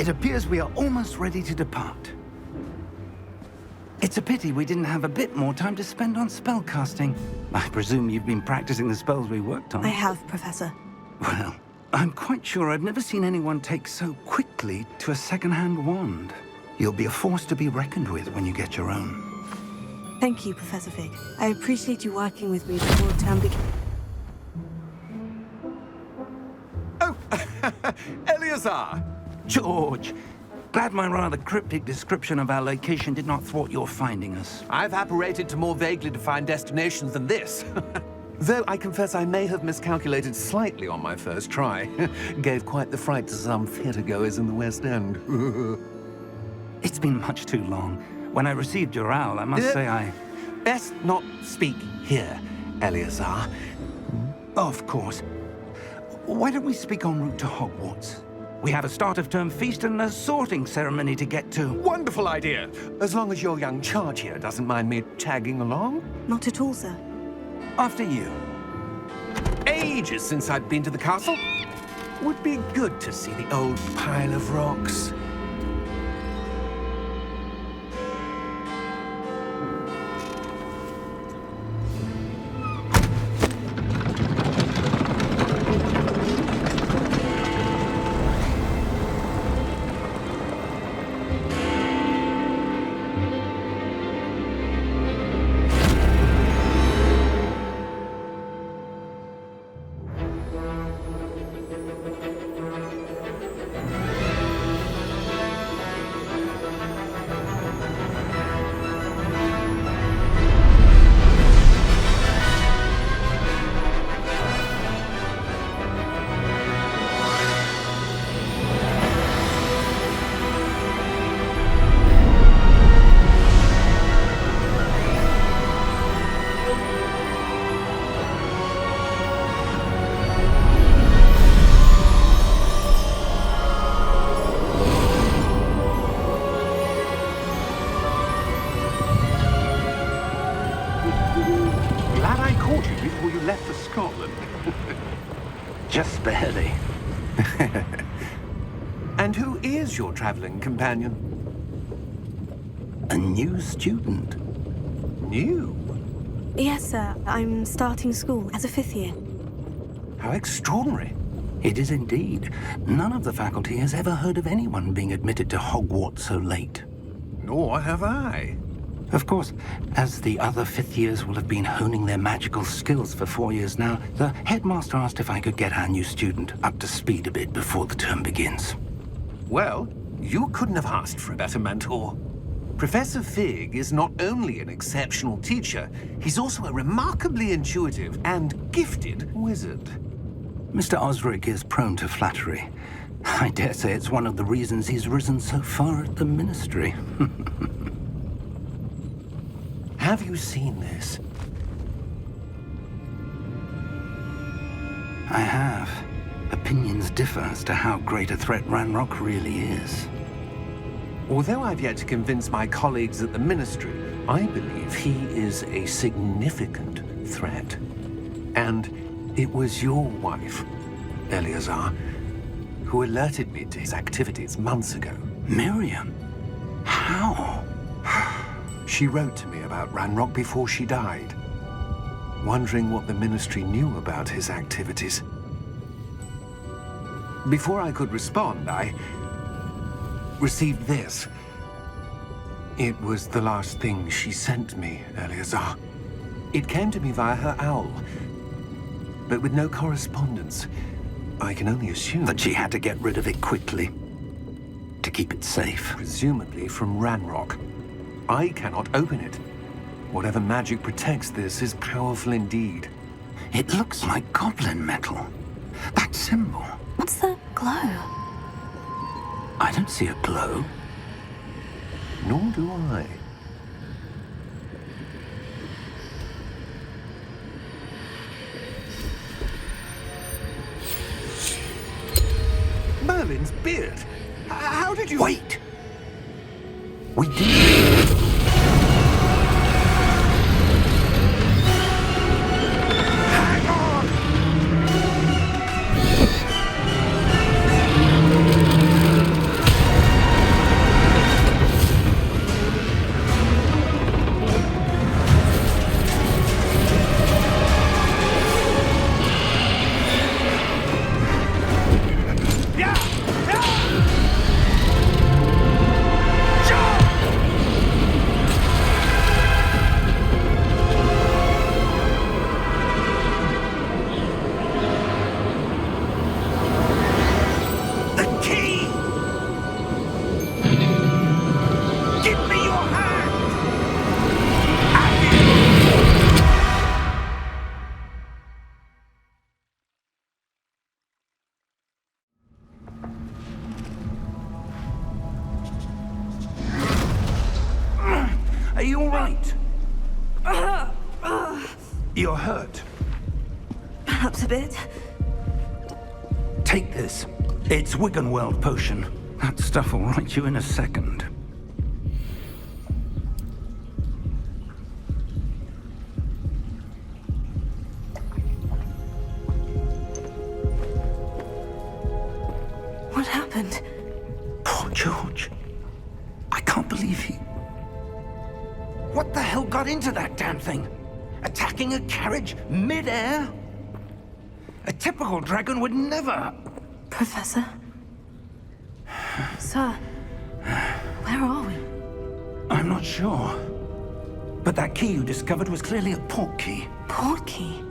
It appears we are almost ready to depart. It's a pity we didn't have a bit more time to spend on spellcasting. I presume you've been practicing the spells we worked on. I have, Professor. Well, I'm quite sure I've never seen anyone take so quickly to a second-hand wand. You'll be a force to be reckoned with when you get your own. Thank you, Professor Fig. I appreciate you working with me before term begins. Oh, Eleazar! George! Glad my rather cryptic description of our location did not thwart your finding us. I've apparated to more vaguely defined destinations than this. Though I confess I may have miscalculated slightly on my first try. Gave quite the fright to some theatergoers in the West End. It's been much too long. When I received your owl, I must say I... Best not speak here, Eleazar. Of course. Why don't we speak en route to Hogwarts? We have a start-of-term feast and a sorting ceremony to get to. Wonderful idea! As long as your young charge here doesn't mind me tagging along. Not at all, sir. After you. Ages since I'd been to the castle. Would be good to see the old pile of rocks. Just barely. And who is your traveling companion? A new student. New? Yes, sir. I'm starting school as a 5th year. How extraordinary. It is indeed. None of the faculty has ever heard of anyone being admitted to Hogwarts so late. Nor have I. Of course, as the other 5th years will have been honing their magical skills for 4 years now, the headmaster asked if I could get our new student up to speed a bit before the term begins. Well, you couldn't have asked for a better mentor. Professor Fig is not only an exceptional teacher, he's also a remarkably intuitive and gifted wizard. Mr. Osric is prone to flattery. I dare say it's one of the reasons he's risen so far at the Ministry. Have you seen this? I have. Opinions differ as to how great a threat Ranrok really is. Although I've yet to convince my colleagues at the Ministry, I believe he is a significant threat. And it was your wife, Eleazar, who alerted me to his activities months ago. Miriam? How? She wrote to me about Ranrok before she died, wondering what the Ministry knew about his activities. Before I could respond, I received this. It was the last thing she sent me, Eleazar. It came to me via her owl, but with no correspondence. I can only assume that she had to get rid of it quickly, to keep it safe. Presumably from Ranrok. I cannot open it. Whatever magic protects this is powerful indeed. It looks like goblin metal. That symbol. What's the glow? I don't see a glow. Nor do I. Merlin's beard. How did you... Wait! We did. Hang on! Are you all right? You're hurt. Perhaps a bit. Take this. It's Wiggenweld potion. That stuff will right you in a second. What happened? Poor George. I can't believe he... What the hell got into that damn thing? Attacking a carriage mid-air? A typical dragon would never... Professor? Sir, where are we? I'm not sure. But that key you discovered was clearly a portkey. Portkey?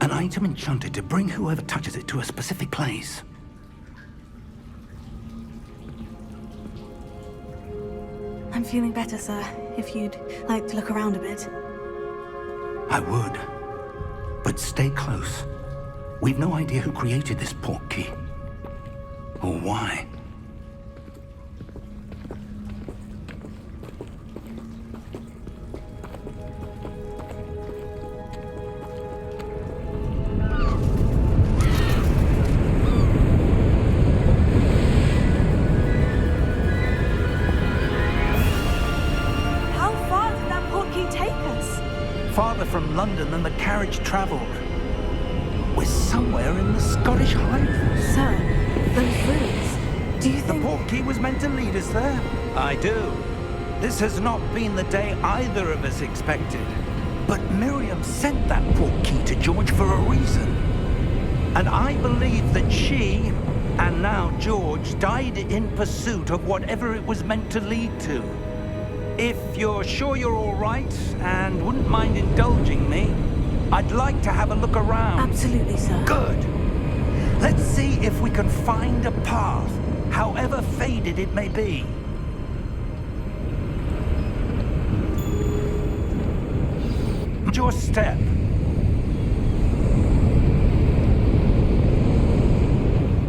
An item enchanted to bring whoever touches it to a specific place. I'm feeling better, sir. If you'd like to look around a bit. I would. But stay close. We've no idea who created this portkey. Or why. How far did that portkey take us? Farther from London than the carriage traveled. We're somewhere in the Scottish Highlands. Sir, those ruins. Do you The think... portkey was meant to lead us there? I do. This has not been the day either of us expected. But Miriam sent that portkey to George for a reason. And I believe that she, and now George, died in pursuit of whatever it was meant to lead to. If you're sure you're all right, and wouldn't mind indulging me, I'd like to have a look around. Absolutely, sir. Good. Let's see if we can find a path, however faded it may be. Your step.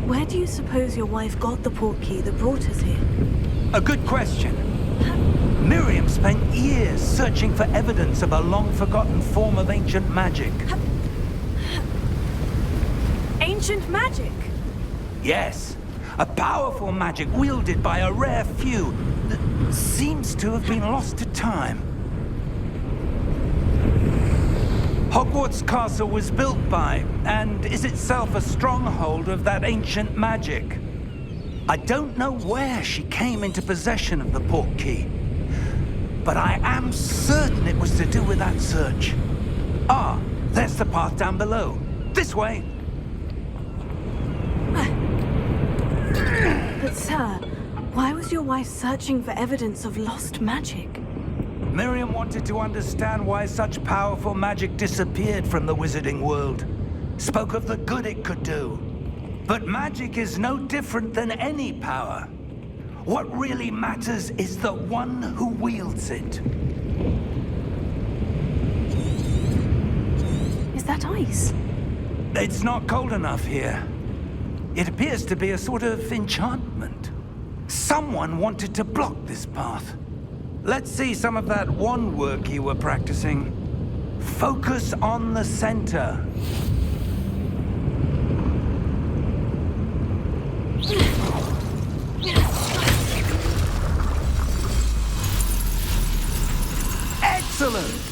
Where do you suppose your wife got the portkey that brought us here? A good question. Miriam spent years searching for evidence of a long-forgotten form of ancient magic. Ancient magic? Yes, a powerful magic wielded by a rare few that seems to have been lost to time. Hogwarts Castle was built by, and is itself a stronghold of that ancient magic. I don't know where she came into possession of the portkey, but I am certain it was to do with that search. Ah, there's the path down below. This way. But sir, why was your wife searching for evidence of lost magic? Miriam wanted to understand why such powerful magic disappeared from the wizarding world. Spoke of the good it could do. But magic is no different than any power. What really matters is the one who wields it. Is that ice? It's not cold enough here. It appears to be a sort of enchantment. Someone wanted to block this path. Let's see some of that wand work you were practicing. Focus on the center. Excellent!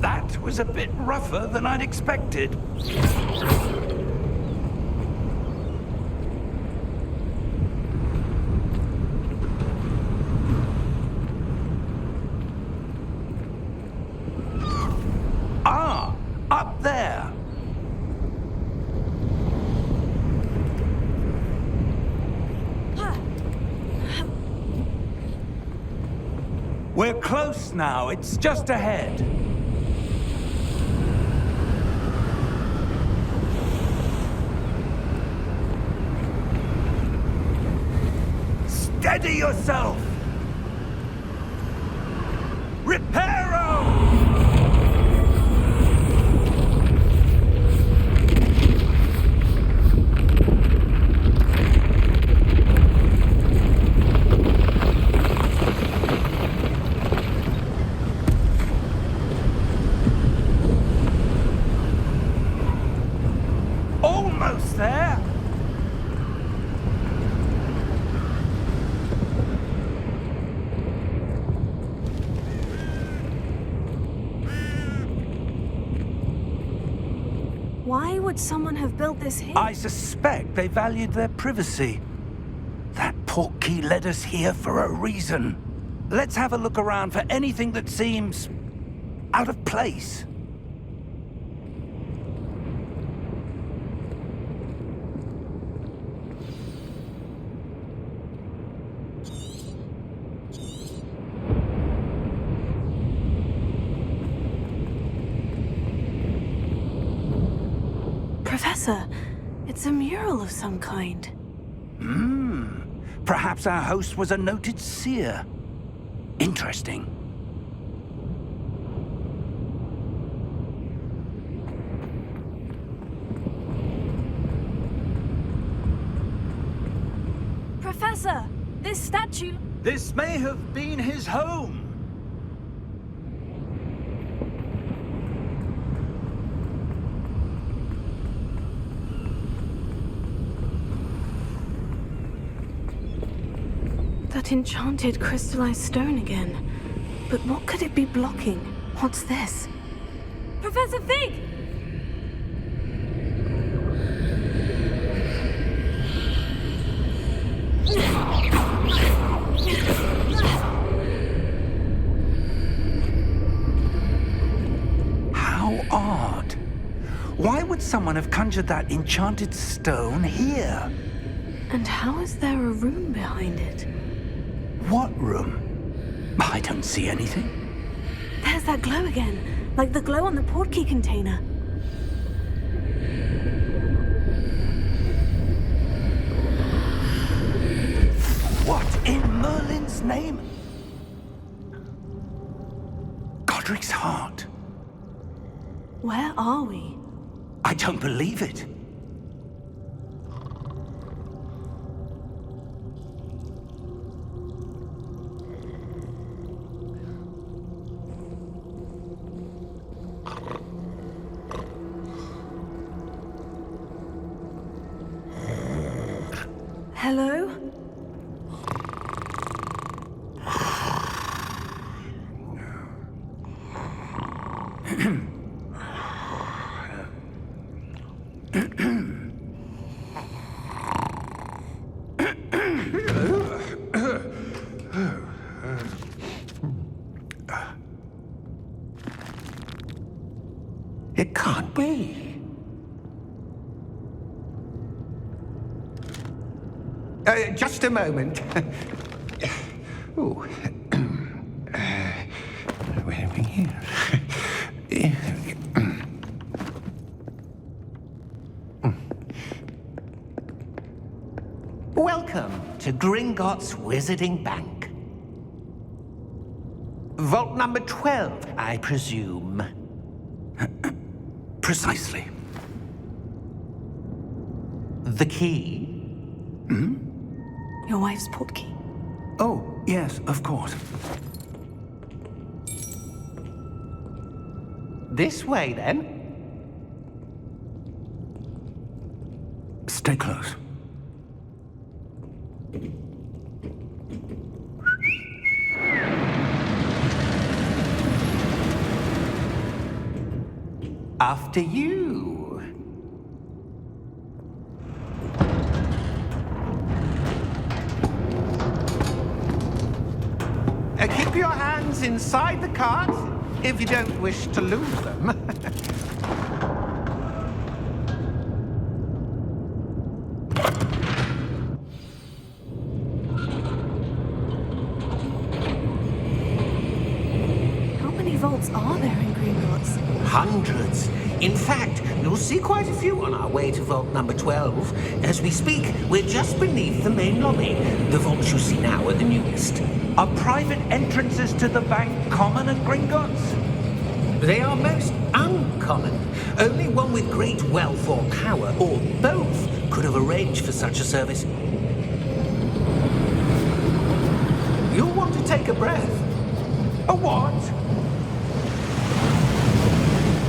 That was a bit rougher than I'd expected. Ah, up there. We're close now. It's just ahead. Steady yourself! Reparo! Almost there. Why would someone have built this here? I suspect they valued their privacy. That Portkey led us here for a reason. Let's have a look around for anything that seems out of place. Professor, it's a mural of some kind. Perhaps our host was a noted seer. Interesting. Professor, this statue... This may have been his home. That enchanted crystallized stone again. But what could it be blocking? What's this? Professor Fig! How odd. Why would someone have conjured that enchanted stone here? And how is there a room behind it? What room? I don't see anything. There's that glow again, like the glow on the Portkey container. What in Merlin's name? Godric's heart. Where are we? I don't believe it. Hello? It can't be. Just a moment. Oh. Where are we here? Welcome to Gringotts Wizarding Bank. Vault number 12, I presume. Precisely. The key? Your wife's Portkey. Oh, yes, of course. This way, then. Stay close. After you. Keep your hands inside the cart if you don't wish to lose them. How many vaults are there in Gringotts? Hundreds, In fact, you'll see quite a few on our way to vault number 12. As we speak, we're just beneath the main lobby. The vaults you see now are the newest. Are private entrances to the bank common at Gringotts? They are most uncommon. Only one with great wealth or power, or both, could have arranged for such a service. You'll want to take a breath. A what?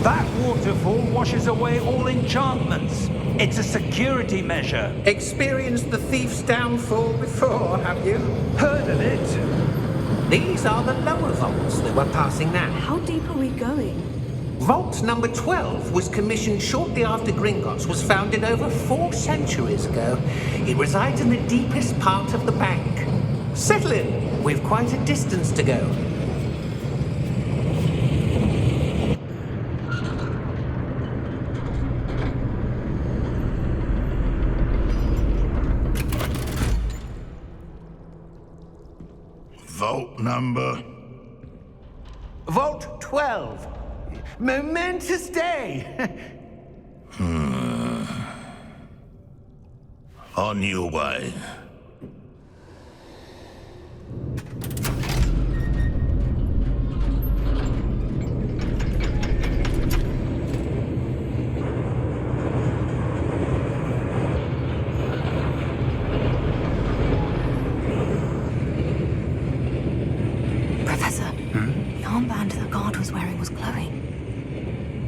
That waterfall washes away all enchantments. It's a security measure. Experienced the thief's downfall before, have you? Heard of it? These are the lower vaults that we're passing now. How deep are we going? Vault number 12 was commissioned shortly after Gringotts was founded over 4 centuries ago. It resides in the deepest part of the bank. Settle in. We've quite a distance to go. Vault number? Vault 12. Momentous day. On your way.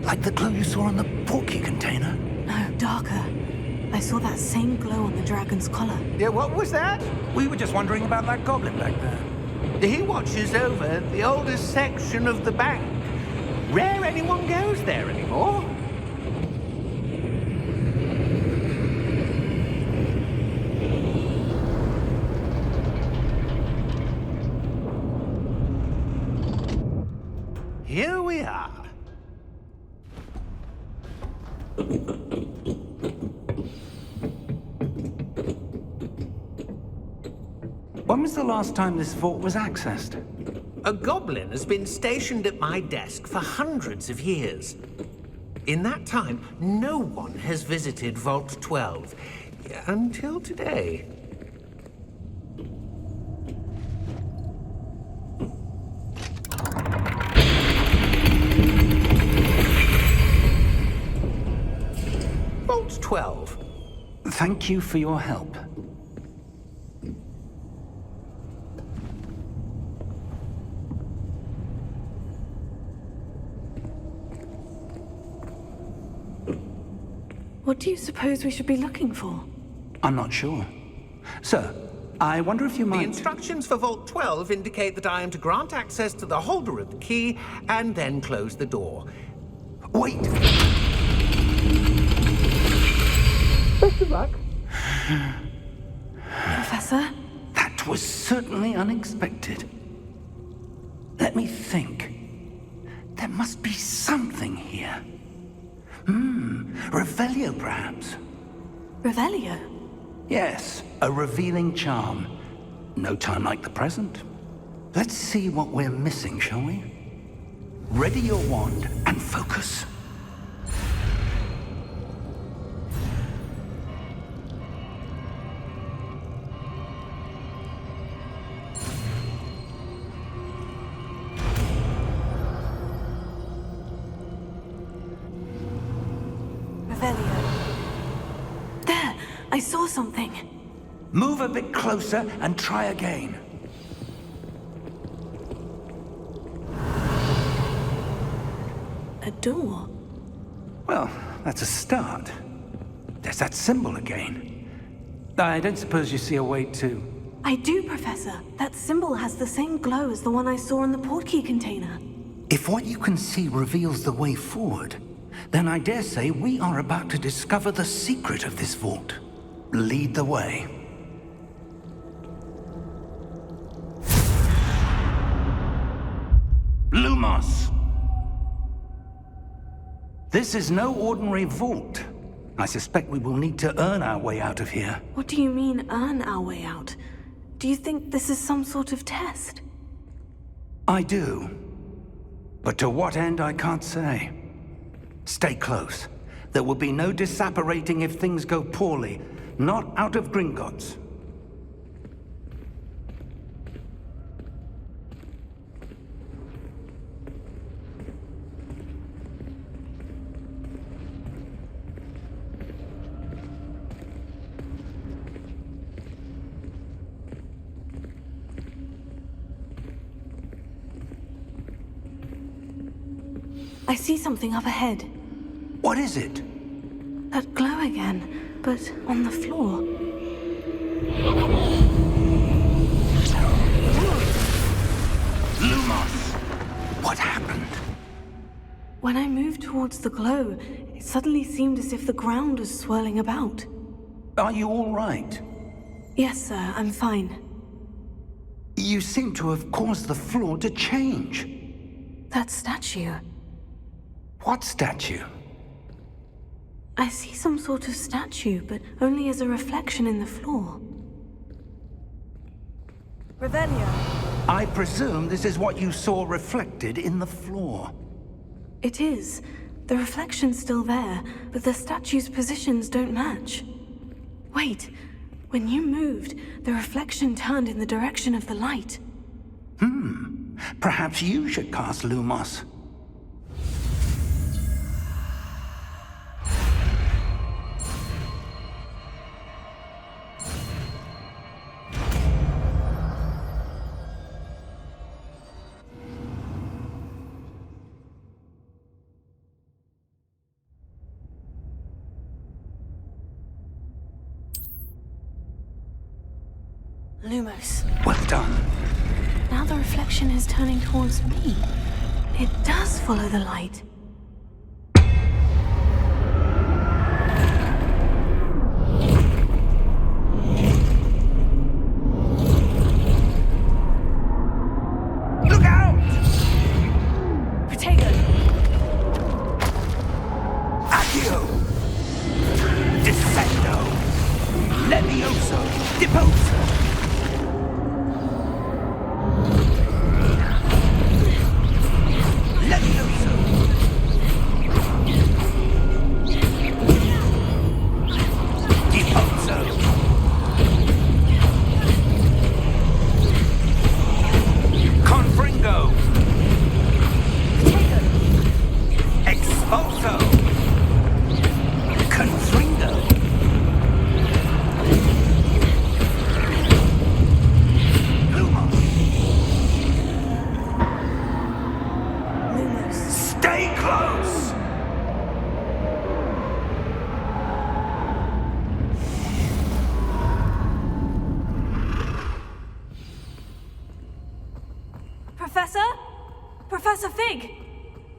Like the glow you saw on the Portkey container? No, darker. I saw that same glow on the dragon's collar. Yeah, what was that? We were just wondering about that goblin back there. He watches over the oldest section of the bank. Rare anyone goes there anymore. Here we are. When was the last time this vault was accessed? A goblin has been stationed at my desk for hundreds of years. In that time, no one has visited Vault 12. Until today. Vault 12. Thank you for your help. What do you suppose we should be looking for? I'm not sure. Sir, I wonder if you might... The instructions for Vault 12 indicate that I am to grant access to the holder of the key and then close the door. Wait! Best of luck. Professor? That was certainly unexpected. Let me think. There must be something here. Revelio, perhaps? Revelio? Yes, a revealing charm. No time like the present. Let's see what we're missing, shall we? Ready your wand and focus. There! I saw something. Move a bit closer and try again. A door? Well, that's a start. There's that symbol again. I don't suppose you see a way to... I do, Professor. That symbol has the same glow as the one I saw in the Portkey container. If what you can see reveals the way forward, then I dare say we are about to discover the secret of this vault. Lead the way. Lumos! This is no ordinary vault. I suspect we will need to earn our way out of here. What do you mean, earn our way out? Do you think this is some sort of test? I do. But to what end, I can't say. Stay close. There will be no disapparating if things go poorly. Not out of Gringotts. I see something up ahead. What is it? That glow again, but on the floor. Lumos! What happened? When I moved towards the glow, it suddenly seemed as if the ground was swirling about. Are you all right? Yes, sir, I'm fine. You seem to have caused the floor to change. That statue. What statue? I see some sort of statue, but only as a reflection in the floor. Revelio. I presume this is what you saw reflected in the floor. It is. The reflection's still there, but the statue's positions don't match. Wait, when you moved, the reflection turned in the direction of the light. Perhaps you should cast Lumos. Lumos. Well done. Now the reflection is turning towards me. It does follow the light. Look out! Protego! Accio! Descendo! Levioso! Deposo! Professor Fig!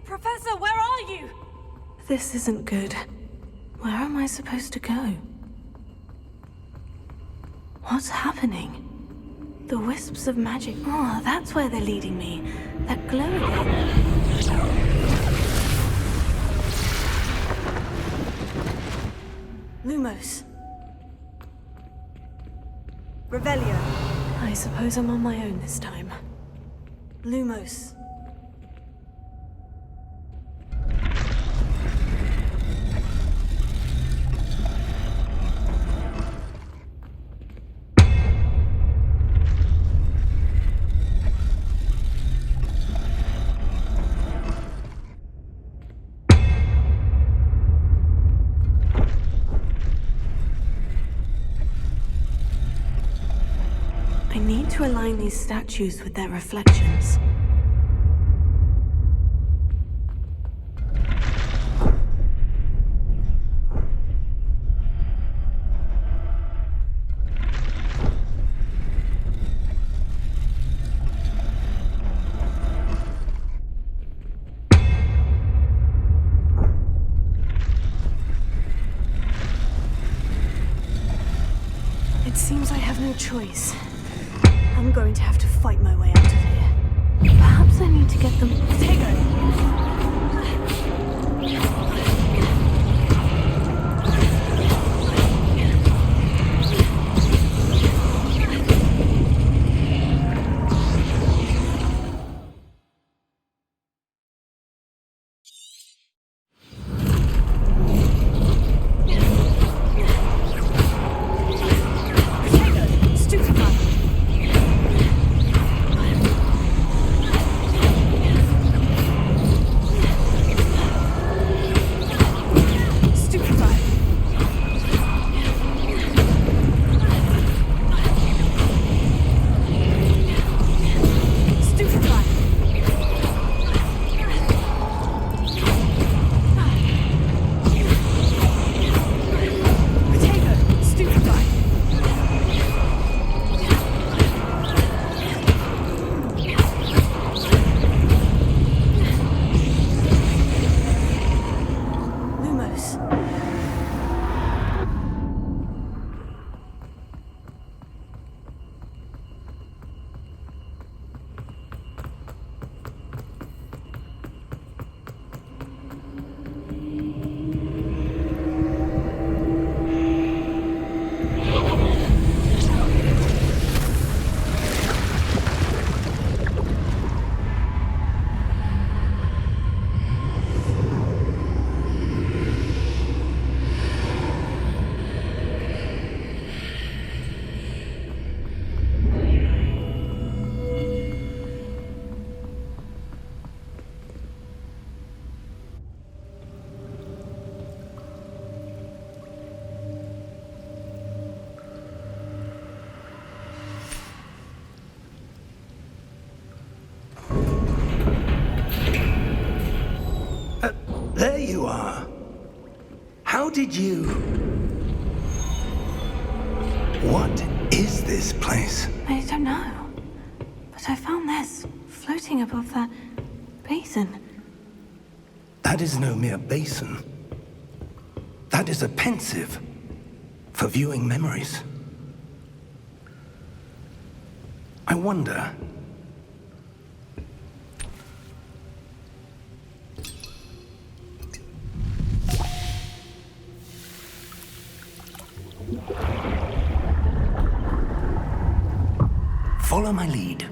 Professor, where are you? This isn't good. Where am I supposed to go? What's happening? The wisps of magic. Oh, that's where they're leading me. That glow again. Lumos. Revelio. I suppose I'm on my own this time. Lumos. I need to align these statues with their reflections. It seems I have no choice. I'm going to have to fight my way out of here. Perhaps I need to get them... you are. How did you... What is this place? I don't know. But I found this floating above that basin. That is no mere basin. That is a pensive for viewing memories. I wonder... Follow my lead.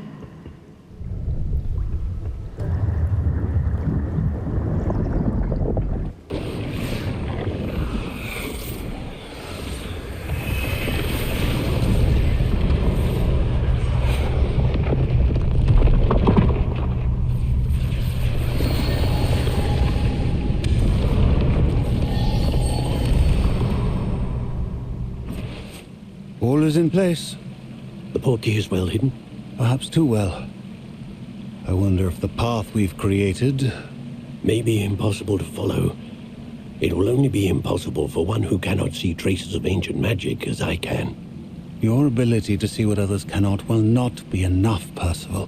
All is in place. The Portkey is well hidden. Perhaps too well. I wonder if the path we've created... May be impossible to follow. It will only be impossible for one who cannot see traces of ancient magic as I can. Your ability to see what others cannot will not be enough, Percival.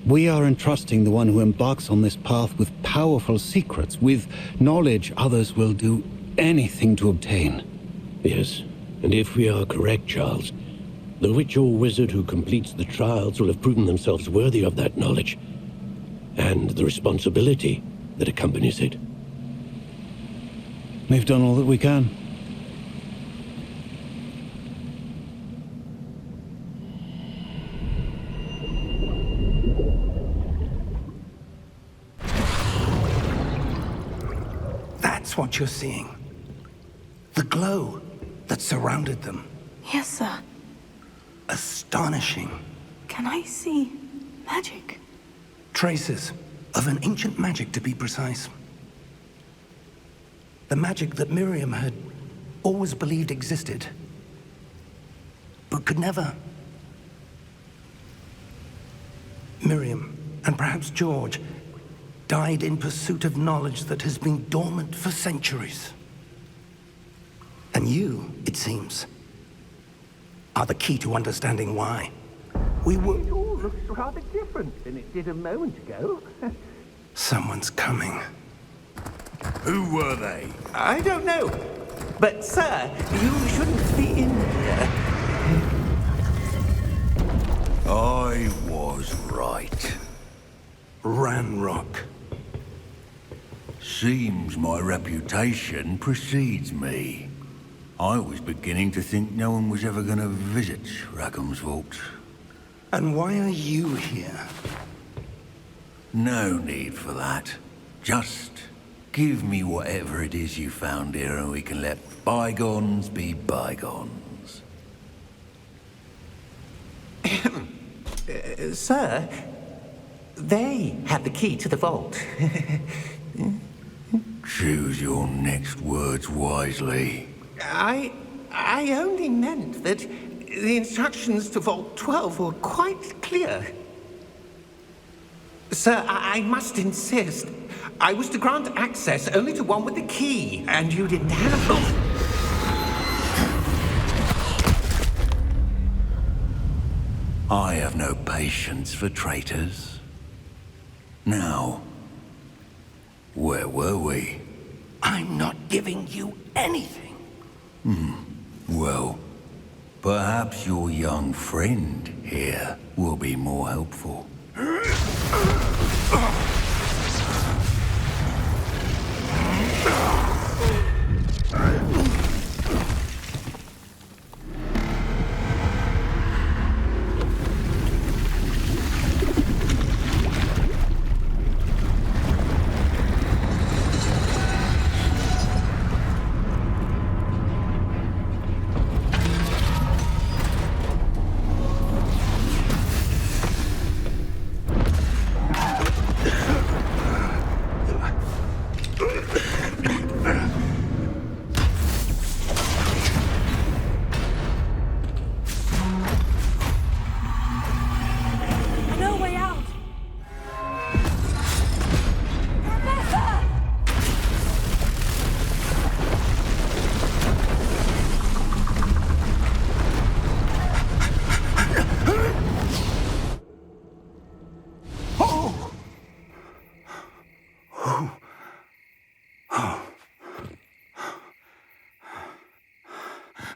We are entrusting the one who embarks on this path with powerful secrets, with knowledge others will do anything to obtain. Yes, and if we are correct, Charles, the witch or wizard who completes the trials will have proven themselves worthy of that knowledge, and the responsibility that accompanies it. We've done all that we can. That's what you're seeing. The glow that surrounded them. Yes, sir. Astonishing. Can I see magic? Traces of an ancient magic, to be precise. The magic that Miriam had always believed existed, but could never. Miriam, and perhaps George, died in pursuit of knowledge that has been dormant for centuries. And you, it seems, are the key to understanding why. We were... It all looks rather different than it did a moment ago. Someone's coming. Who were they? I don't know. But, sir, you shouldn't be in here. I was right. Ranrok. Seems my reputation precedes me. I was beginning to think no one was ever going to visit Rackham's vault. And why are you here? No need for that. Just give me whatever it is you found here and we can let bygones be bygones. Sir, they have the key to the vault. Choose your next words wisely. I only meant that the instructions to Vault 12 were quite clear. Sir, I must insist. I was to grant access only to one with the key, and you didn't have it. I have no patience for traitors. Now, where were we? I'm not giving you anything. Well, perhaps your young friend here will be more helpful.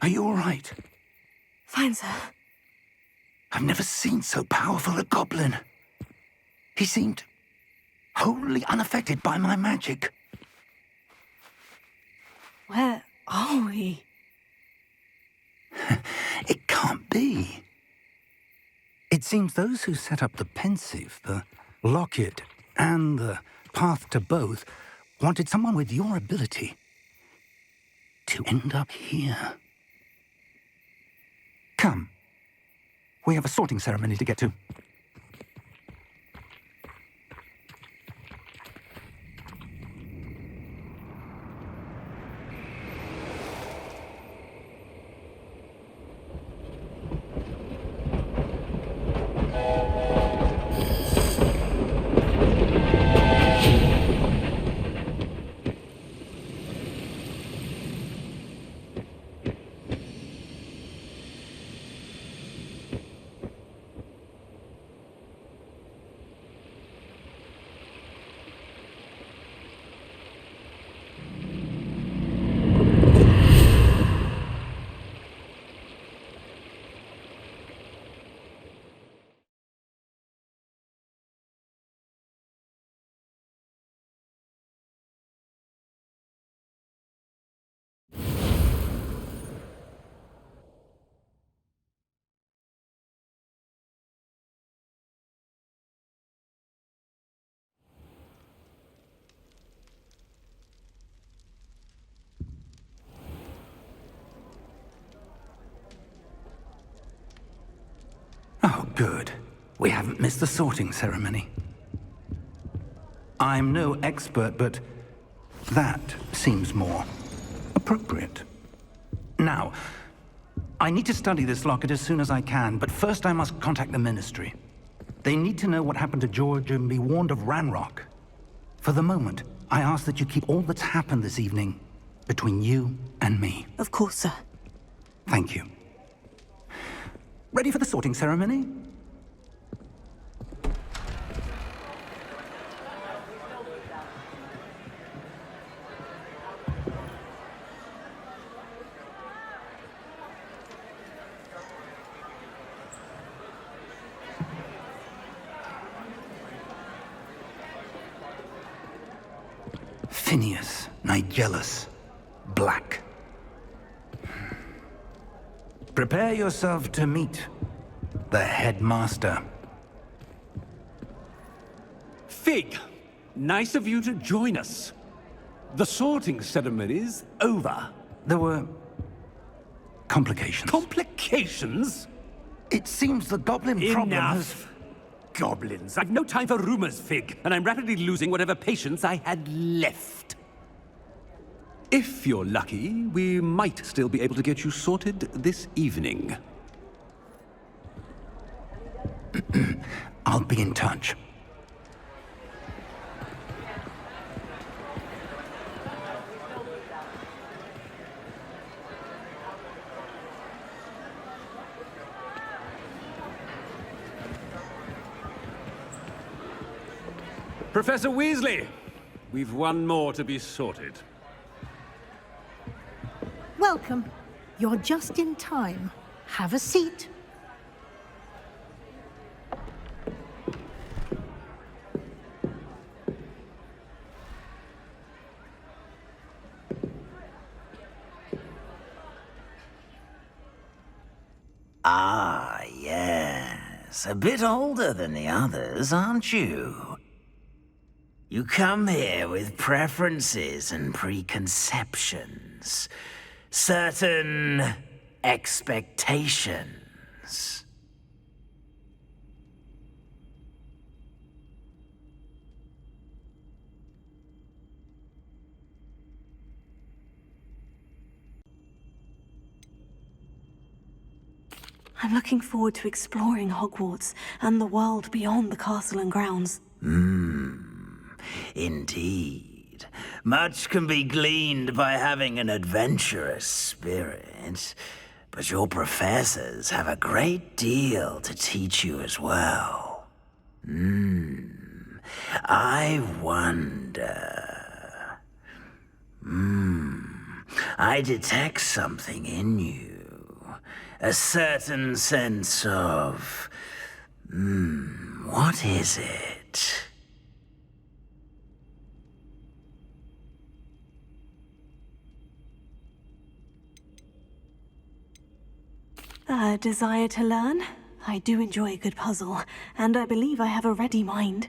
Are you all right? Fine, sir. I've never seen so powerful a goblin. He seemed wholly unaffected by my magic. Where are we? It can't be. It seems those who set up the pensive, the locket, and the path to both wanted someone with your ability to end up here. Come. We have a sorting ceremony to get to. Oh, good. We haven't missed the sorting ceremony. I'm no expert, but that seems more appropriate. Now, I need to study this locket as soon as I can, but first I must contact the Ministry. They need to know what happened to George and be warned of Ranrok. For the moment, I ask that you keep all that's happened this evening between you and me. Of course, sir. Thank you. Ready for the sorting ceremony? Phineas, Nigellus, Black. Prepare yourself to meet the headmaster. Fig, nice of you to join us. The sorting ceremony's over. There were complications. Complications? It seems the goblin problem has... Enough! Goblins. I've no time for rumors, Fig, and I'm rapidly losing whatever patience I had left. If you're lucky, we might still be able to get you sorted this evening. I'll be in touch. Professor Weasley, we've one more to be sorted. Welcome. You're just in time. Have a seat. Ah, yes. A bit older than the others, aren't you? You come here with preferences and preconceptions. Certain expectations. I'm looking forward to exploring Hogwarts and the world beyond the castle and grounds. Indeed. Much can be gleaned by having an adventurous spirit, but your professors have a great deal to teach you as well. I wonder... I detect something in you. A certain sense of... what is it? A desire to learn? I do enjoy a good puzzle, and I believe I have a ready mind.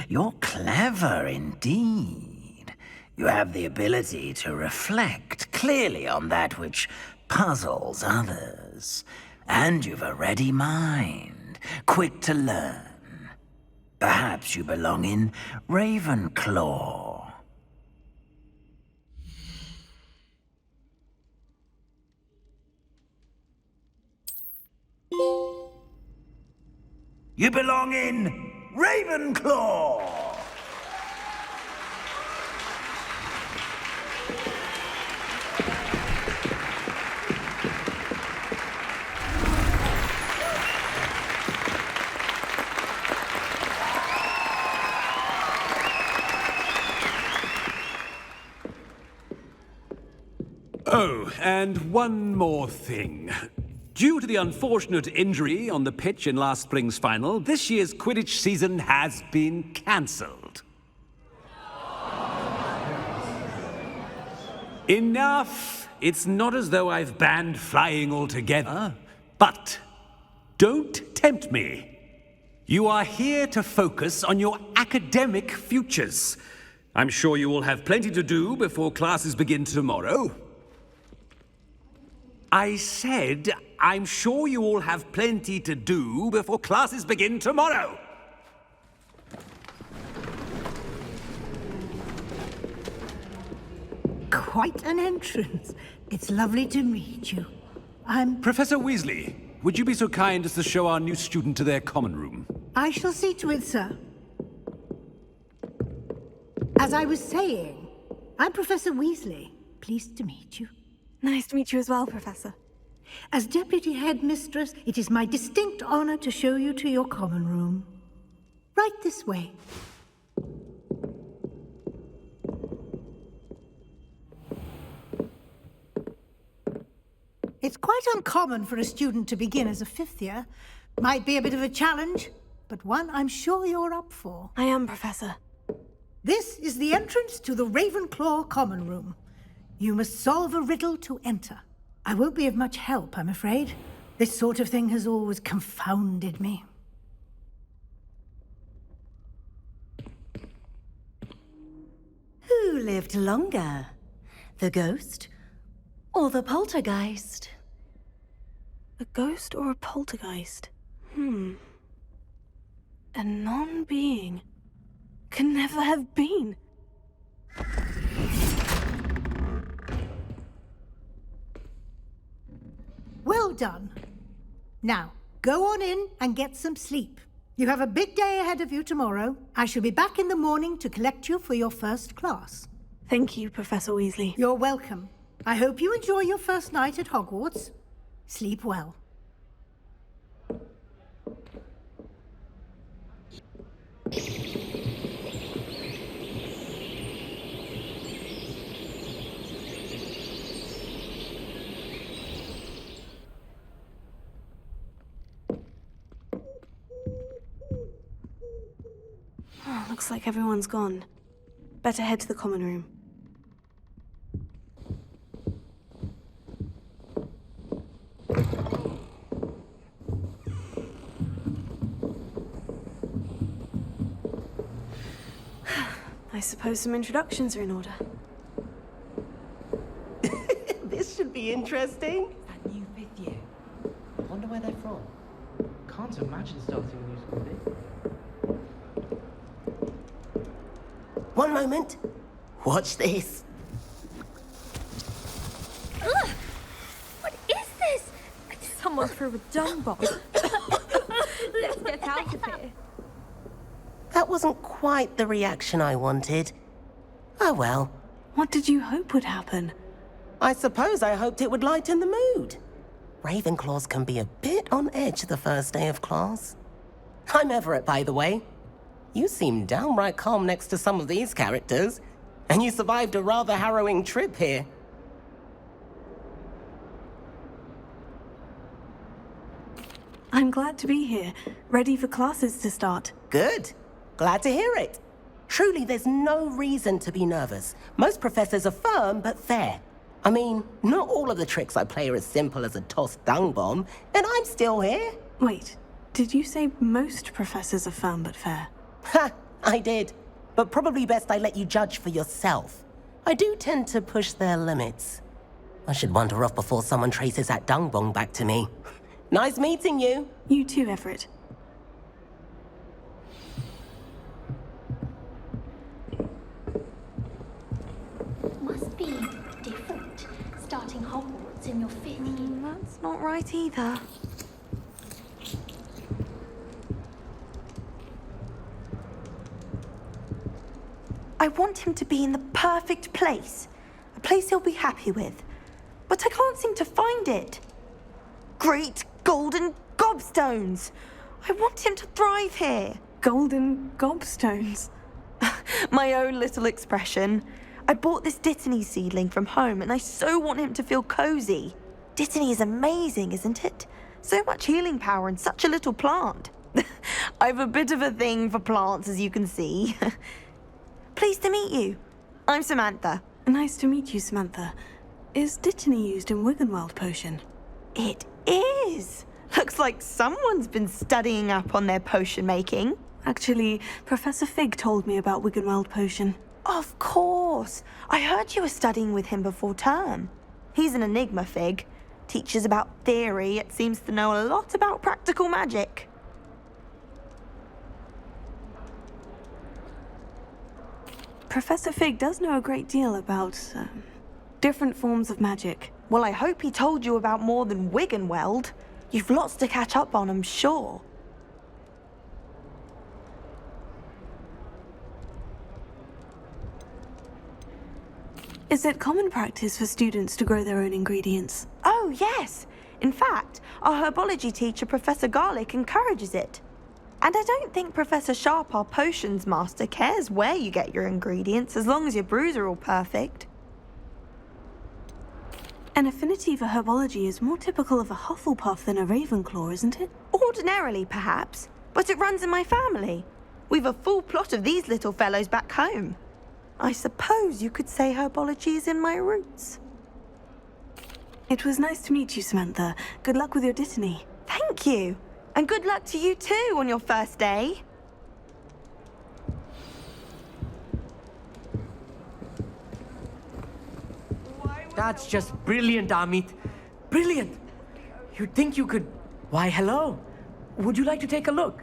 You're clever indeed. You have the ability to reflect clearly on that which puzzles others. And you've a ready mind, quick to learn. Perhaps you belong in Ravenclaw. You belong in Ravenclaw! Oh, and one more thing. Due to the unfortunate injury on the pitch in last spring's final, this year's Quidditch season has been cancelled. Enough! It's not as though I've banned flying altogether. But don't tempt me. You are here to focus on your academic futures. I'm sure you will have plenty to do before classes begin tomorrow. I said, I'm sure you all have plenty to do before classes begin tomorrow. Quite an entrance. It's lovely to meet you. I'm... Professor Weasley, would you be so kind as to show our new student to their common room? I shall see to it, sir. As I was saying, I'm Professor Weasley. Pleased to meet you. Nice to meet you as well, Professor. As Deputy Headmistress, it is my distinct honor to show you to your common room. Right this way. It's quite uncommon for a student to begin as a fifth year. Might be a bit of a challenge, but one I'm sure you're up for. I am, Professor. This is the entrance to the Ravenclaw common room. You must solve a riddle to enter. I won't be of much help, I'm afraid. This sort of thing has always confounded me. Who lived longer? The ghost or the poltergeist? A ghost or a poltergeist? A non-being can never have been. Well done. Now, go on in and get some sleep. You have a big day ahead of you tomorrow. I shall be back in the morning to collect you for your first class. Thank you, Professor Weasley. You're welcome. I hope you enjoy your first night at Hogwarts. Sleep well. Looks like everyone's gone. Better head to the common room. I suppose some introductions are in order. This should be interesting. That new fifth year. I wonder where they're from. Can't imagine starting a new school this. One moment. Watch this. Ugh! What is this? Someone threw a dung bomb. Let's get out of here. That wasn't quite the reaction I wanted. Oh well. What did you hope would happen? I suppose I hoped it would lighten the mood. Ravenclaws can be a bit on edge the first day of class. I'm Everett, by the way. You seem downright calm next to some of these characters. And you survived a rather harrowing trip here. I'm glad to be here, ready for classes to start. Good. Glad to hear it. Truly, there's no reason to be nervous. Most professors are firm but fair. I mean, not all of the tricks I play are as simple as a tossed dung bomb, and I'm still here. Wait, did you say most professors are firm but fair? Ha! I did. But probably best I let you judge for yourself. I do tend to push their limits. I should wander off before someone traces that dung bomb back to me. Nice meeting you. You too, Everett. Must be different, starting Hogwarts in your 5th year. That's not right either. I want him to be in the perfect place. A place he'll be happy with. But I can't seem to find it. Great golden gobstones! I want him to thrive here. Golden gobstones? My own little expression. I bought this Dittany seedling from home and I so want him to feel cozy. Dittany is amazing, isn't it? So much healing power in such a little plant. I've a bit of a thing for plants, as you can see. Pleased to meet you. I'm Samantha. Nice to meet you, Samantha. Is Dittany used in Wiggenweld potion? It is. Looks like someone's been studying up on their potion making. Actually, Professor Fig told me about Wiggenweld potion. Of course. I heard you were studying with him before term. He's an enigma, Fig. Teaches about theory, yet seems to know a lot about practical magic. Professor Fig does know a great deal about, different forms of magic. Well, I hope he told you about more than Wiggenweld. You've lots to catch up on, I'm sure. Is it common practice for students to grow their own ingredients? Oh, yes. In fact, our herbology teacher, Professor Garlick, encourages it. And I don't think Professor Sharp, our potions master, cares where you get your ingredients, as long as your brews are all perfect. An affinity for herbology is more typical of a Hufflepuff than a Ravenclaw, isn't it? Ordinarily, perhaps, but it runs in my family. We've a full plot of these little fellows back home. I suppose you could say herbology is in my roots. It was nice to meet you, Samantha. Good luck with your Dittany. Thank you. And good luck to you too on your first day. That's just brilliant, Amit. Brilliant! You'd think you could... Why, hello. Would you like to take a look?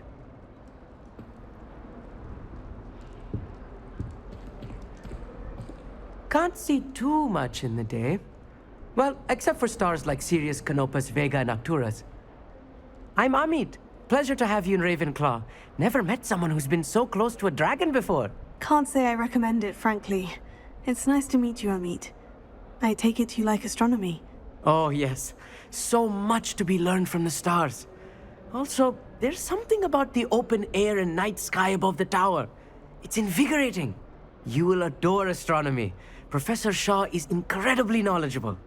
Can't see too much in the day. Well, except for stars like Sirius, Canopus, Vega, and Arcturus. I'm Amit. Pleasure to have you in Ravenclaw. Never met someone who's been so close to a dragon before. Can't say I recommend it, frankly. It's nice to meet you, Amit. I take it you like astronomy. Oh, yes. So much to be learned from the stars. Also, there's something about the open air and night sky above the tower. It's invigorating. You will adore astronomy. Professor Shaw is incredibly knowledgeable.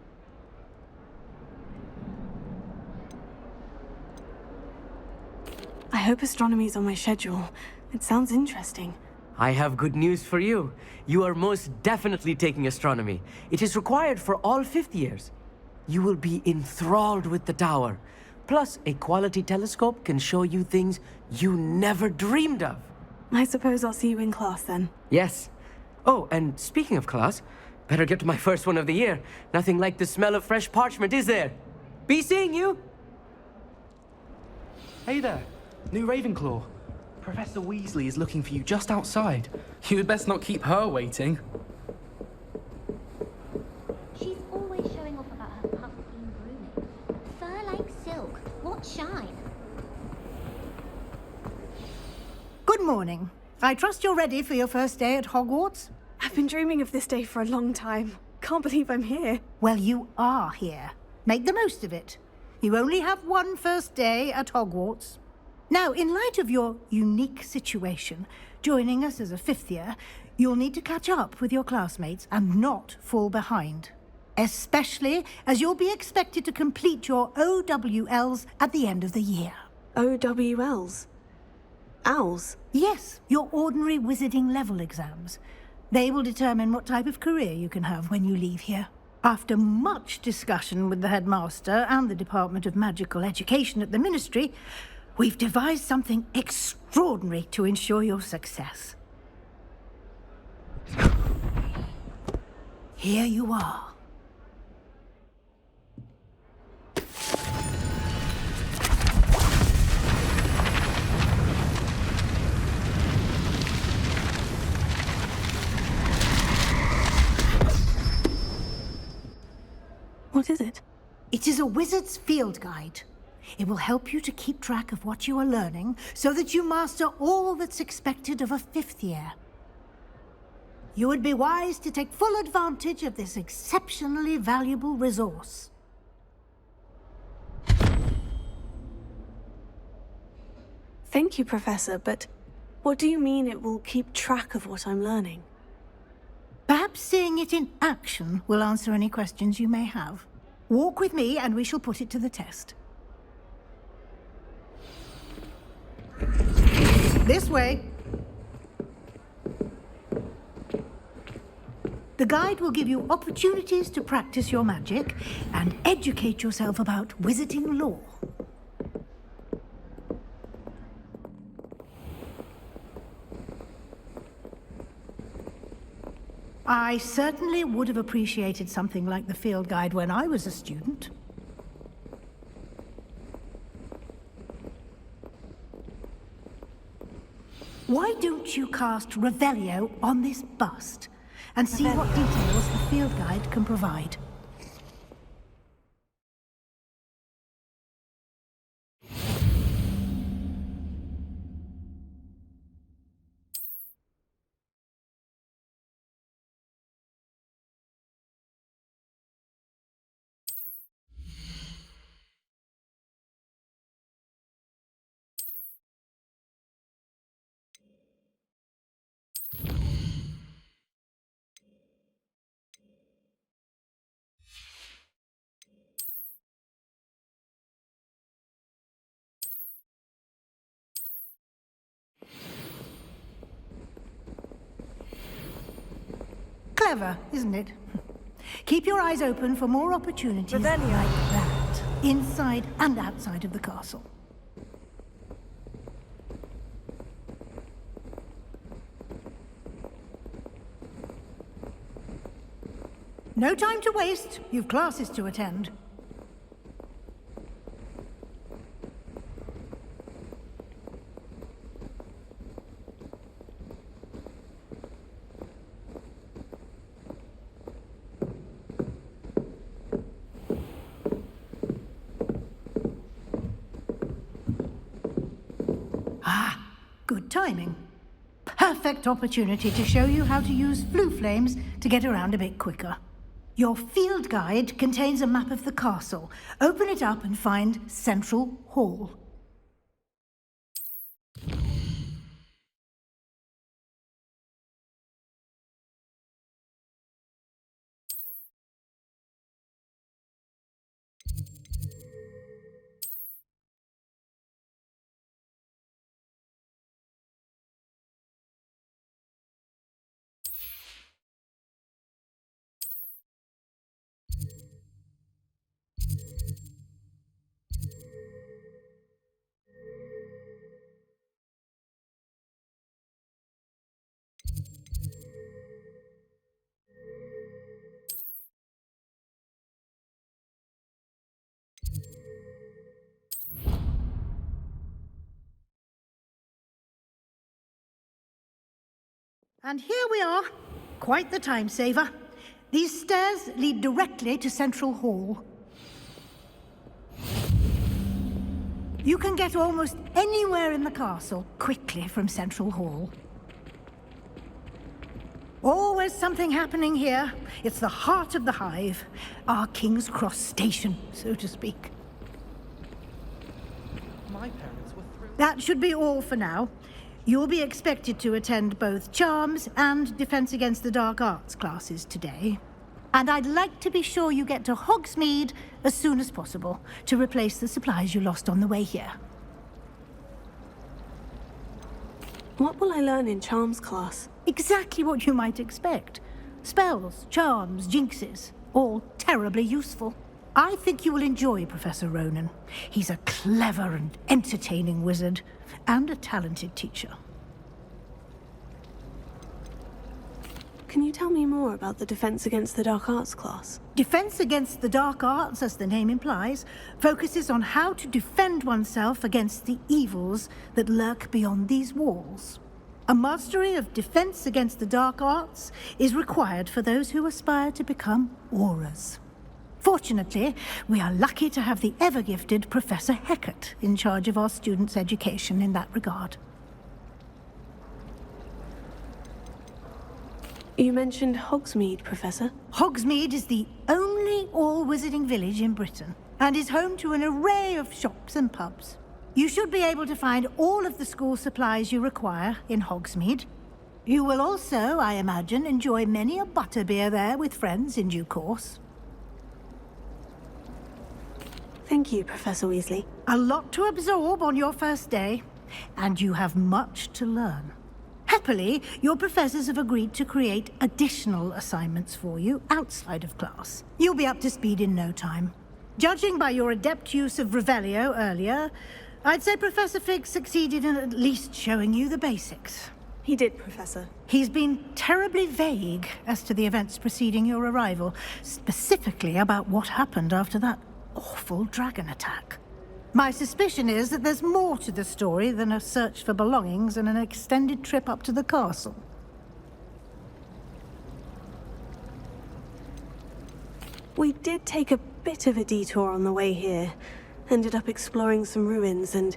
I hope astronomy's on my schedule. It sounds interesting. I have good news for you. You are most definitely taking astronomy. It is required for all 5th years. You will be enthralled with the tower. Plus, a quality telescope can show you things you never dreamed of. I suppose I'll see you in class then. Yes. Oh, and speaking of class, better get to my first one of the year. Nothing like the smell of fresh parchment, is there? Be seeing you! Hey there, new Ravenclaw. Professor Weasley is looking for you just outside. You'd best not keep her waiting. She's always showing off about her pumpkin grooming. Fur like silk. What shine? Good morning. I trust you're ready for your first day at Hogwarts? I've been dreaming of this day for a long time. Can't believe I'm here. Well, you are here. Make the most of it. You only have one first day at Hogwarts. Now, in light of your unique situation, joining us as a 5th year, you'll need to catch up with your classmates and not fall behind. Especially as you'll be expected to complete your OWLs at the end of the year. OWLs? Owls? Yes, your ordinary wizarding level exams. They will determine what type of career you can have when you leave here. After much discussion with the headmaster and the Department of Magical Education at the Ministry, we've devised something extraordinary to ensure your success. Here you are. What is it? It is a wizard's field guide. It will help you to keep track of what you are learning so that you master all that's expected of a 5th year. You would be wise to take full advantage of this exceptionally valuable resource. Thank you, Professor, but what do you mean it will keep track of what I'm learning? Perhaps seeing it in action will answer any questions you may have. Walk with me and we shall put it to the test. This way. The guide will give you opportunities to practice your magic and educate yourself about wizarding lore. I certainly would have appreciated something like the field guide when I was a student. Why don't you cast Revelio on this bust and see what details the field guide can provide? Clever, isn't it? Keep your eyes open for more opportunities like that, inside and outside of the castle. No time to waste. You've classes to attend. Good timing. Perfect opportunity to show you how to use blue flames to get around a bit quicker. Your field guide contains a map of the castle. Open it up and find Central Hall. And here we are. Quite the time saver. These stairs lead directly to Central Hall. You can get almost anywhere in the castle quickly from Central Hall. Always something happening here. It's the heart of the hive. Our King's Cross station, so to speak. My parents were thrilled. That should be all for now. You'll be expected to attend both Charms and Defense Against the Dark Arts classes today. And I'd like to be sure you get to Hogsmeade as soon as possible to replace the supplies you lost on the way here. What will I learn in Charms class? Exactly what you might expect. Spells, charms, jinxes, all terribly useful. I think you will enjoy Professor Ronan. He's a clever and entertaining wizard, and a talented teacher. Can you tell me more about the Defense Against the Dark Arts class? Defense Against the Dark Arts, as the name implies, focuses on how to defend oneself against the evils that lurk beyond these walls. A mastery of Defense Against the Dark Arts is required for those who aspire to become Auras. Fortunately, we are lucky to have the ever-gifted Professor Hecat in charge of our students' education in that regard. You mentioned Hogsmeade, Professor. Hogsmeade is the only all-wizarding village in Britain, and is home to an array of shops and pubs. You should be able to find all of the school supplies you require in Hogsmeade. You will also, I imagine, enjoy many a butterbeer there with friends in due course. Thank you, Professor Weasley. A lot to absorb on your first day, and you have much to learn. Happily, your professors have agreed to create additional assignments for you outside of class. You'll be up to speed in no time. Judging by your adept use of Revelio earlier, I'd say Professor Fig succeeded in at least showing you the basics. He did, Professor. He's been terribly vague as to the events preceding your arrival, specifically about what happened after that awful dragon attack. My suspicion is that there's more to the story than a search for belongings and an extended trip up to the castle. We did take a bit of a detour on the way here. Ended up exploring some ruins and...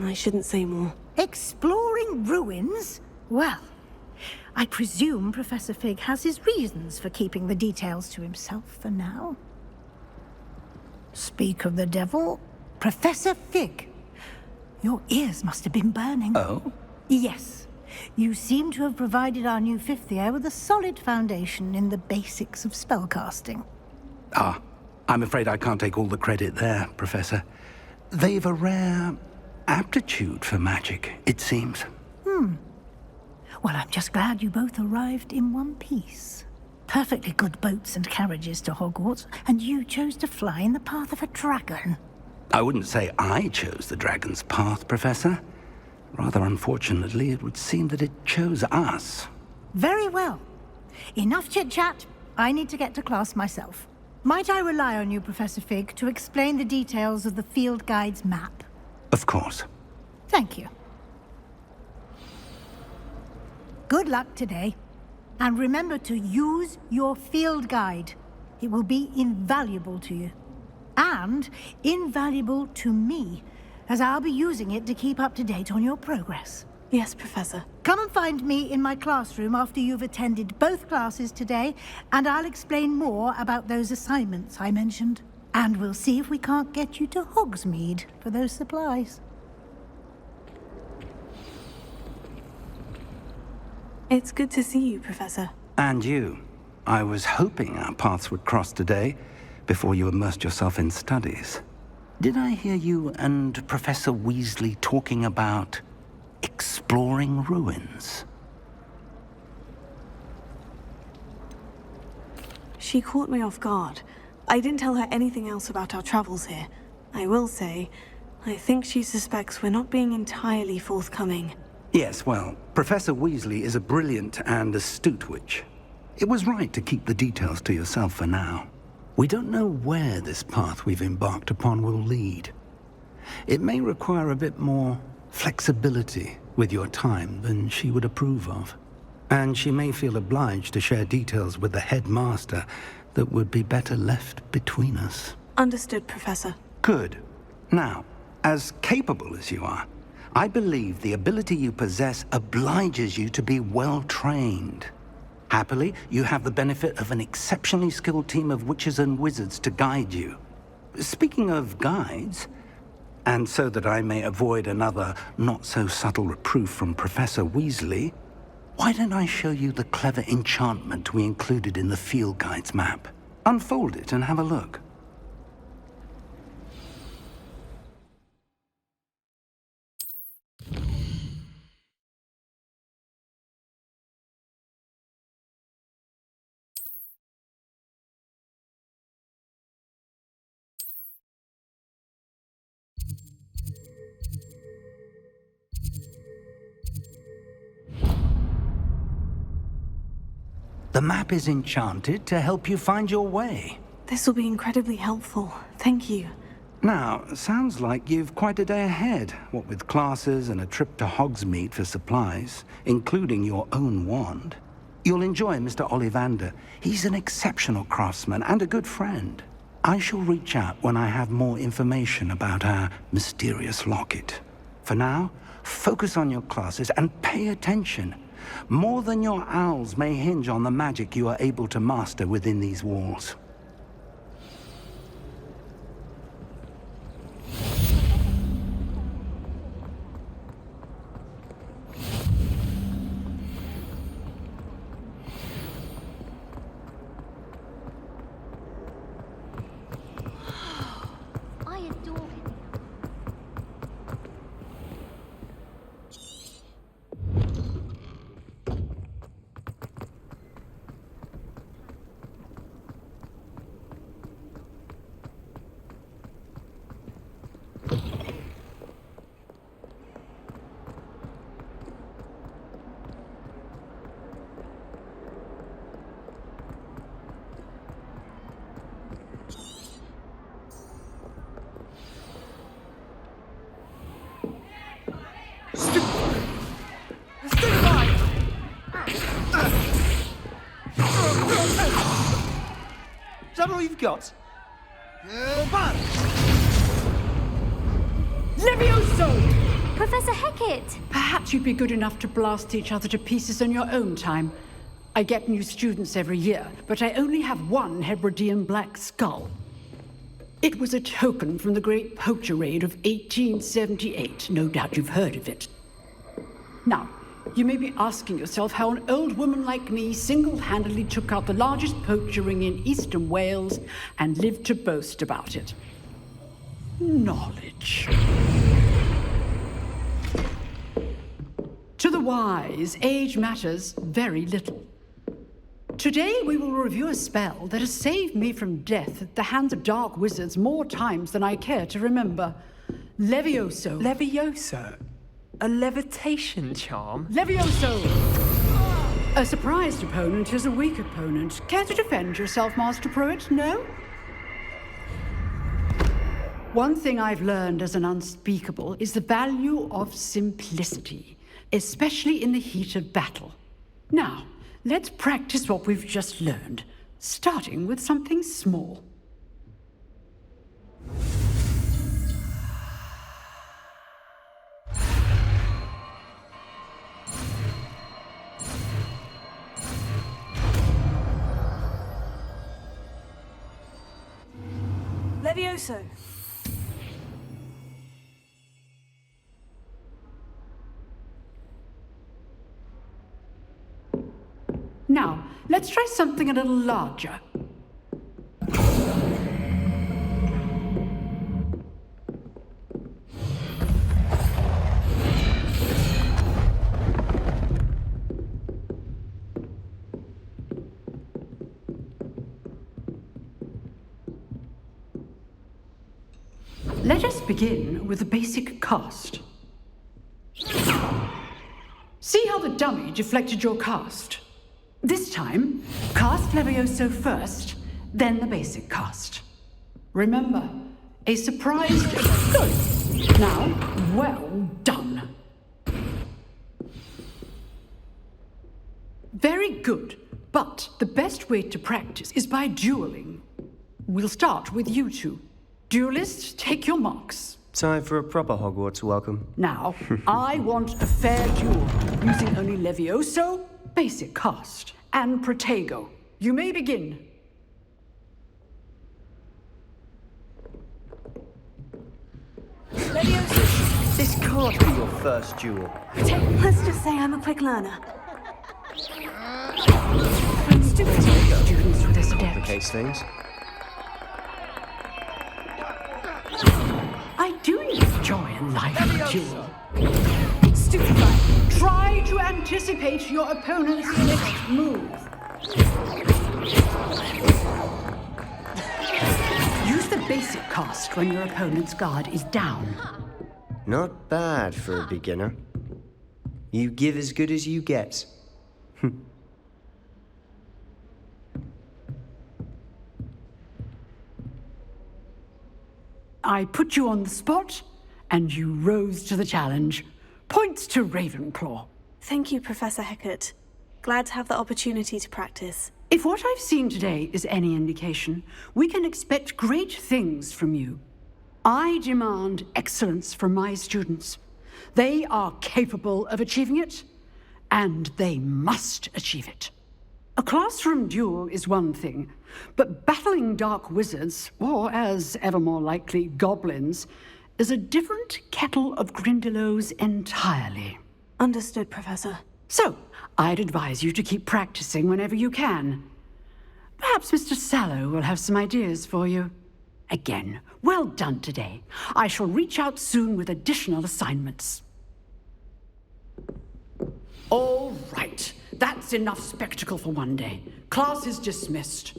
I shouldn't say more. Exploring ruins? Well, I presume Professor Fig has his reasons for keeping the details to himself for now. Speak of the devil, Professor Fig. Your ears must have been burning. Oh? Yes. You seem to have provided our new fifth year with a solid foundation in the basics of spellcasting. Ah, I'm afraid I can't take all the credit there, Professor. They've a rare aptitude for magic, it seems. Well, I'm just glad you both arrived in one piece. Perfectly good boats and carriages to Hogwarts, and you chose to fly in the path of a dragon. I wouldn't say I chose the dragon's path, Professor. Rather unfortunately, it would seem that it chose us. Very well. Enough chit-chat. I need to get to class myself. Might I rely on you, Professor Fig, to explain the details of the field guide's map? Of course. Thank you. Good luck today. And remember to use your field guide. It will be invaluable to you. And invaluable to me, as I'll be using it to keep up to date on your progress. Yes, Professor. Come and find me in my classroom after you've attended both classes today, and I'll explain more about those assignments I mentioned. And we'll see if we can't get you to Hogsmeade for those supplies. It's good to see you, Professor. And you. I was hoping our paths would cross today, before you immersed yourself in studies. Did I hear you and Professor Weasley talking about exploring ruins? She caught me off guard. I didn't tell her anything else about our travels here. I will say, I think she suspects we're not being entirely forthcoming. Yes, well, Professor Weasley is a brilliant and astute witch. It was right to keep the details to yourself for now. We don't know where this path we've embarked upon will lead. It may require a bit more flexibility with your time than she would approve of. And she may feel obliged to share details with the headmaster that would be better left between us. Understood, Professor. Good. Now, as capable as you are, I believe the ability you possess obliges you to be well-trained. Happily, you have the benefit of an exceptionally skilled team of witches and wizards to guide you. Speaking of guides, And so that I may avoid another not-so-subtle reproof from Professor Weasley, why don't I show you the clever enchantment we included in the field guide's map? Unfold it and have a look. The map is enchanted to help you find your way. This will be incredibly helpful. Thank you. Now, sounds like you've quite a day ahead, what with classes and a trip to Hogsmeade for supplies, including your own wand. You'll enjoy Mr. Ollivander. He's an exceptional craftsman and a good friend. I shall reach out when I have more information about our mysterious locket. For now, focus on your classes and pay attention. More than your owls may hinge on the magic you are able to master within these walls. I adore him. Is that all you've got? Levioso! Professor Hecat! Perhaps you'd be good enough to blast each other to pieces on your own time. I get new students every year, but I only have one Hebridean black skull. It was a token from the Great Poacher Raid of 1878. No doubt you've heard of it. Now, you may be asking yourself how an old woman like me single-handedly took out the largest poacher ring in eastern Wales and lived to boast about it. Knowledge. To the wise, age matters very little. Today we will review a spell that has saved me from death at the hands of dark wizards more times than I care to remember. Levioso. Levioso? A levitation charm? Levioso! A surprised opponent is a weak opponent. Care to defend yourself, Master Pruitt? No? One thing I've learned as an unspeakable is the value of simplicity, especially in the heat of battle. Now, let's practice what we've just learned, starting with something small. Levioso. Now, let's try something a little larger. Let us begin with the basic cast. See how the dummy deflected your cast? This time, cast Levioso first, then the basic cast. Remember, a surprise... Good. Now, well done. Very good, but the best way to practice is by dueling. We'll start with you two. Duelists, take your marks. Time for a proper Hogwarts welcome. Now, I want a fair duel, using only Levioso, basic cast, and Protego. You may begin. Levioso! This can't be your first duel. Let's just say I'm a quick learner. Students with this adept. Complicates things. I do enjoy a lively duel. Stupefied. Try to anticipate your opponent's next move. Use the basic cast when your opponent's guard is down. Not bad for a beginner. You give as good as you get. I put you on the spot, and you rose to the challenge. Points to Ravenclaw. Thank you, Professor Hecat. Glad to have the opportunity to practice. If what I've seen today is any indication, we can expect great things from you. I demand excellence from my students. They are capable of achieving it, and they must achieve it. A classroom duel is one thing, but battling dark wizards, or as ever more likely, goblins, is a different kettle of Grindylows entirely. Understood, Professor. So, I'd advise you to keep practicing whenever you can. Perhaps Mr. Sallow will have some ideas for you. Again, well done today. I shall reach out soon with additional assignments. All right. That's enough spectacle for one day. Class is dismissed.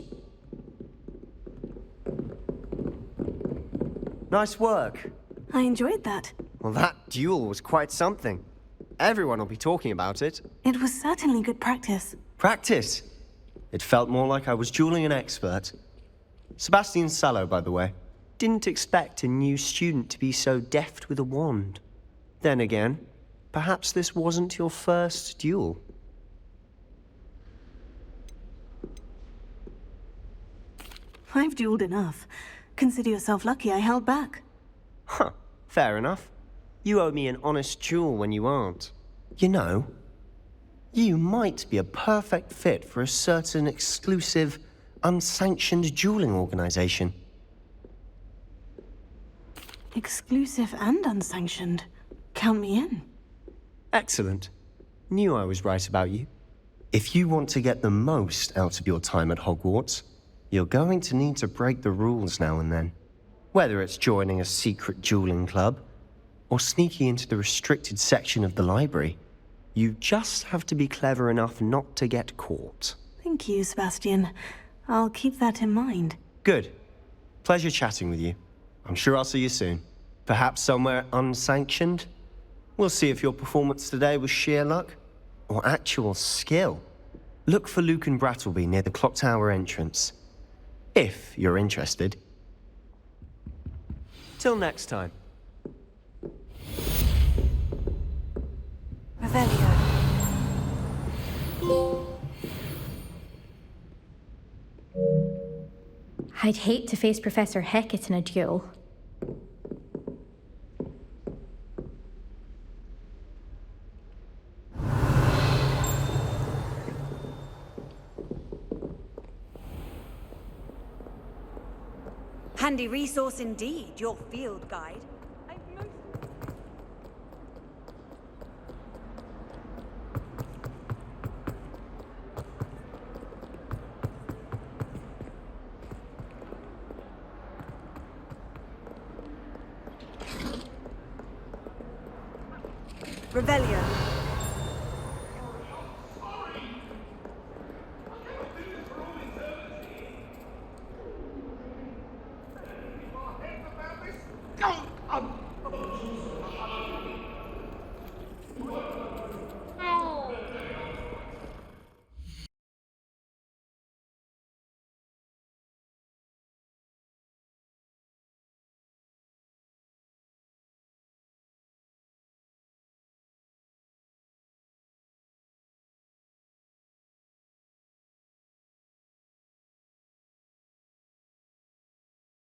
Nice work. I enjoyed that. Well, that duel was quite something. Everyone will be talking about it. It was certainly good practice. Practice? It felt more like I was dueling an expert. Sebastian Sallow, by the way. Didn't expect a new student to be so deft with a wand. Then again, perhaps this wasn't your first duel. I've dueled enough. Consider yourself lucky I held back. Huh, fair enough. You owe me an honest duel when you aren't. You know, you might be a perfect fit for a certain exclusive, unsanctioned dueling organization. Exclusive and unsanctioned. Count me in. Excellent. Knew I was right about you. If you want to get the most out of your time at Hogwarts, you're going to need to break the rules now and then. Whether it's joining a secret dueling club, or sneaking into the restricted section of the library, you just have to be clever enough not to get caught. Thank you, Sebastian. I'll keep that in mind. Good. Pleasure chatting with you. I'm sure I'll see you soon. Perhaps somewhere unsanctioned? We'll see if your performance today was sheer luck, or actual skill. Look for Luke and Brattleby near the clock tower entrance. If you're interested. Till next time. Revelio. I'd hate to face Professor Hecat in a duel. Handy resource indeed, your field guide. Revelio.